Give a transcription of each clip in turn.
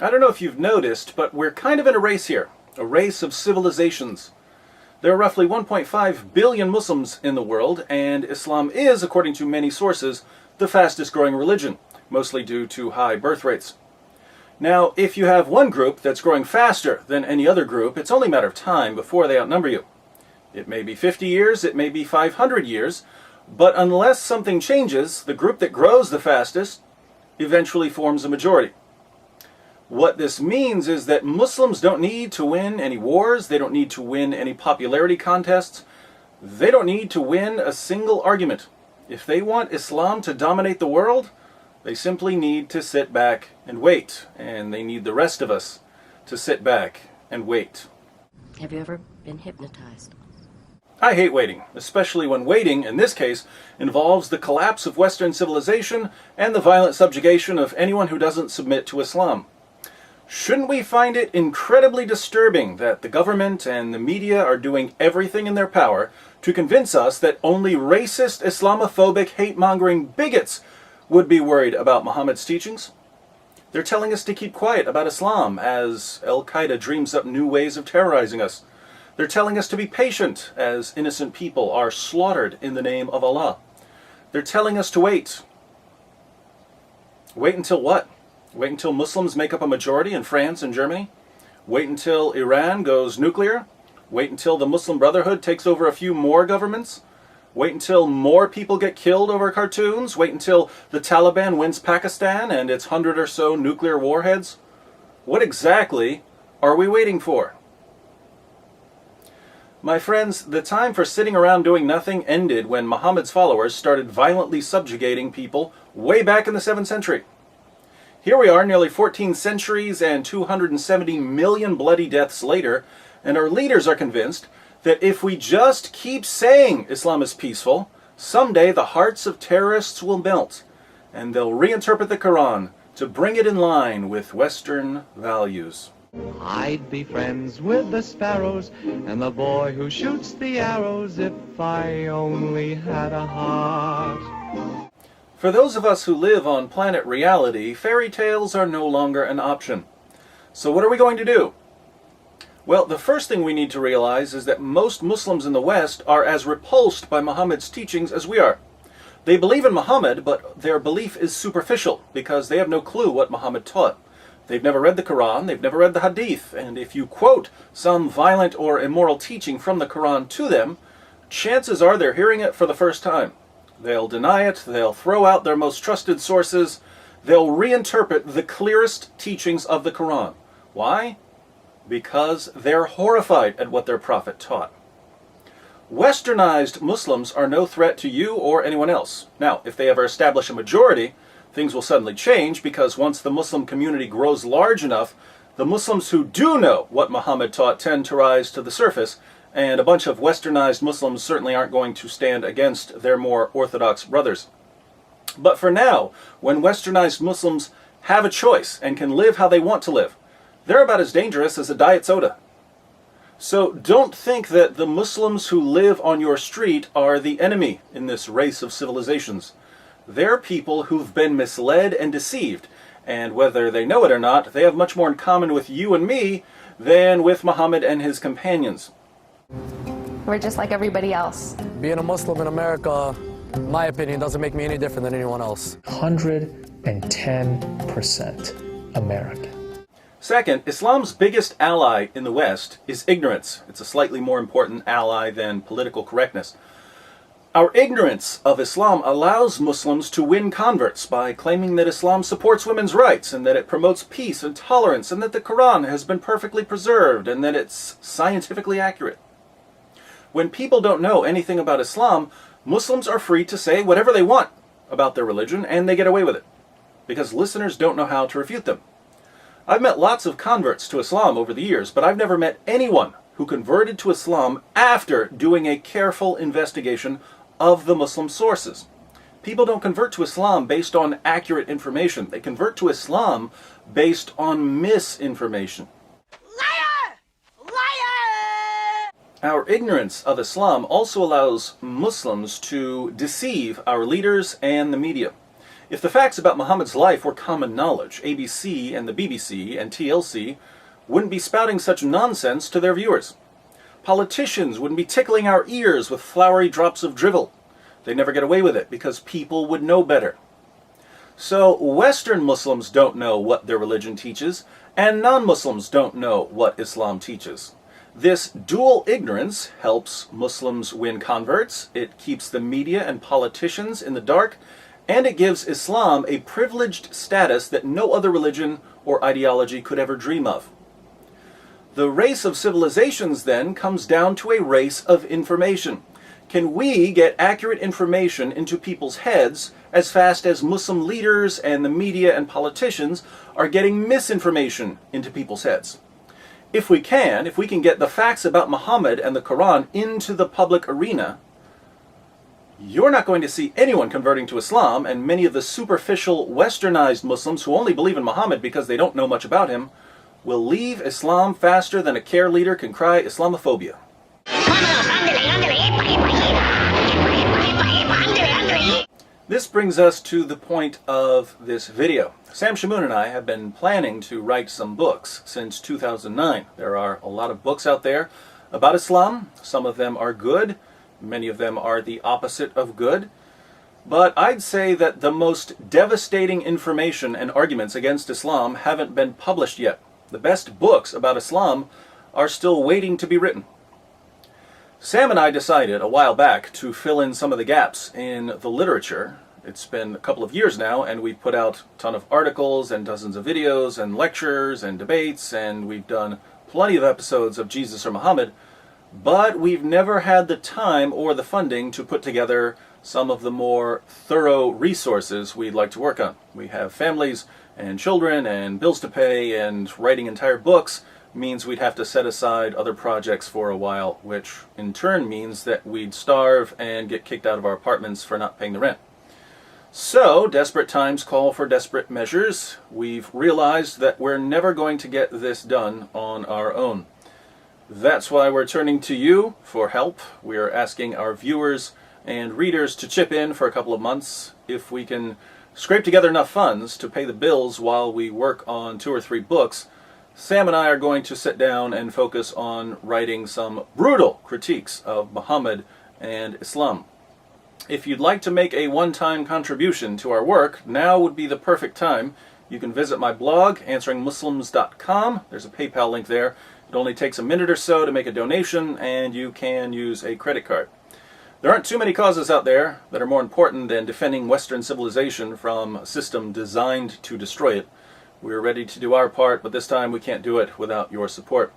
I don't know if you've noticed, but we're kind of in a race here, a race of civilizations. There are roughly 1.5 billion Muslims in the world, and Islam is, according to many sources, the fastest growing religion, mostly due to high birth rates. Now, if you have one group that's growing faster than any other group, it's only a matter of time before they outnumber you. It may be 50 years, it may be 500 years, but unless something changes, the group that grows the fastest eventually forms a majority. What this means is that Muslims don't need to win any wars, they don't need to win any popularity contests, they don't need to win a single argument. If they want Islam to dominate the world, they simply need to sit back and wait, and they need the rest of us to sit back and wait. Have you ever been hypnotized? I hate waiting, especially when waiting, in this case, involves the collapse of Western civilization and the violent subjugation of anyone who doesn't submit to Islam. Shouldn't we find it incredibly disturbing that the government and the media are doing everything in their power to convince us that only racist, Islamophobic, hate-mongering bigots would be worried about Muhammad's teachings? They're telling us to keep quiet about Islam as Al-Qaeda dreams up new ways of terrorizing us. They're telling us to be patient as innocent people are slaughtered in the name of Allah. They're telling us to wait. Wait until what? Wait until Muslims make up a majority in France and Germany? Wait until Iran goes nuclear? Wait until the Muslim Brotherhood takes over a few more governments? Wait until more people get killed over cartoons? Wait until the Taliban wins Pakistan and its 100 or so nuclear warheads? What exactly are we waiting for? My friends, the time for sitting around doing nothing ended when Muhammad's followers started violently subjugating people way back in the 7th century. Here we are, nearly 14 centuries and 270 million bloody deaths later, and our leaders are convinced that if we just keep saying Islam is peaceful, someday the hearts of terrorists will melt, and they'll reinterpret the Quran to bring it in line with Western values. I'd be friends with the sparrows and the boy who shoots the arrows if I only had a heart. For those of us who live on planet reality, fairy tales are no longer an option. So what are we going to do? Well, the first thing we need to realize is that most Muslims in the West are as repulsed by Muhammad's teachings as we are. They believe in Muhammad, but their belief is superficial because they have no clue what Muhammad taught. They've never read the Quran, they've never read the Hadith, and if you quote some violent or immoral teaching from the Quran to them, chances are they're hearing it for the first time. They'll deny it, they'll throw out their most trusted sources, they'll reinterpret the clearest teachings of the Quran. Why? Because they're horrified at what their prophet taught. Westernized Muslims are no threat to you or anyone else. Now, if they ever establish a majority, things will suddenly change because once the Muslim community grows large enough, the Muslims who do know what Muhammad taught tend to rise to the surface, and a bunch of westernized Muslims certainly aren't going to stand against their more orthodox brothers. But for now, when westernized Muslims have a choice and can live how they want to live, they're about as dangerous as a diet soda. So don't think that the Muslims who live on your street are the enemy in this race of civilizations. They're people who've been misled and deceived, and whether they know it or not, they have much more in common with you and me than with Muhammad and his companions. We're just like everybody else. Being a Muslim in America, in my opinion, doesn't make me any different than anyone else. 110% American. Second, Islam's biggest ally in the West is ignorance. It's a slightly more important ally than political correctness. Our ignorance of Islam allows Muslims to win converts by claiming that Islam supports women's rights and that it promotes peace and tolerance and that the Quran has been perfectly preserved and that it's scientifically accurate. When people don't know anything about Islam, Muslims are free to say whatever they want about their religion and they get away with it because listeners don't know how to refute them. I've met lots of converts to Islam over the years, but I've never met anyone who converted to Islam after doing a careful investigation of the Muslim sources. People don't convert to Islam based on accurate information. They convert to Islam based on misinformation. Liar! Liar! Our ignorance of Islam also allows Muslims to deceive our leaders and the media. If the facts about Muhammad's life were common knowledge, ABC and the BBC and TLC wouldn't be spouting such nonsense to their viewers. Politicians wouldn't be tickling our ears with flowery drops of drivel. They'd never get away with it because people would know better. So Western Muslims don't know what their religion teaches, and non-Muslims don't know what Islam teaches. This dual ignorance helps Muslims win converts, it keeps the media and politicians in the dark, and it gives Islam a privileged status that no other religion or ideology could ever dream of. The race of civilizations, then, comes down to a race of information. Can we get accurate information into people's heads as fast as Muslim leaders and the media and politicians are getting misinformation into people's heads? If we can get the facts about Muhammad and the Quran into the public arena, you're not going to see anyone converting to Islam, and many of the superficial, westernized Muslims who only believe in Muhammad because they don't know much about him will leave Islam faster than a care leader can cry Islamophobia. This brings us to the point of this video. Sam Shamoon and I have been planning to write some books since 2009. There are a lot of books out there about Islam. Some of them are good. Many of them are the opposite of good. But I'd say that the most devastating information and arguments against Islam haven't been published yet. The best books about Islam are still waiting to be written. Sam and I decided a while back to fill in some of the gaps in the literature. It's been a couple of years now, and we've put out a ton of articles and dozens of videos and lectures and debates, and we've done plenty of episodes of Jesus or Muhammad, but we've never had the time or the funding to put together some of the more thorough resources we'd like to work on. We have families and children and bills to pay, and writing entire books means we'd have to set aside other projects for a while, which in turn means that we'd starve and get kicked out of our apartments for not paying the rent. So, desperate times call for desperate measures. We've realized that we're never going to get this done on our own. That's why we're turning to you for help. We're asking our viewers and readers to chip in for a couple of months. If we can scrape together enough funds to pay the bills while we work on 2 or 3 books, Sam and I are going to sit down and focus on writing some brutal critiques of Muhammad and Islam. If you'd like to make a one-time contribution to our work, now would be the perfect time. You can visit my blog, answeringmuslims.com. There's a PayPal link there. It only takes a minute or so to make a donation, and you can use a credit card. There aren't too many causes out there that are more important than defending Western civilization from a system designed to destroy it. We're ready to do our part, but this time we can't do it without your support.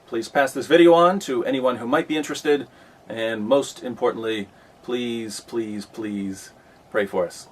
Please pass this video on to anyone who might be interested, and most importantly, please, please, please pray for us.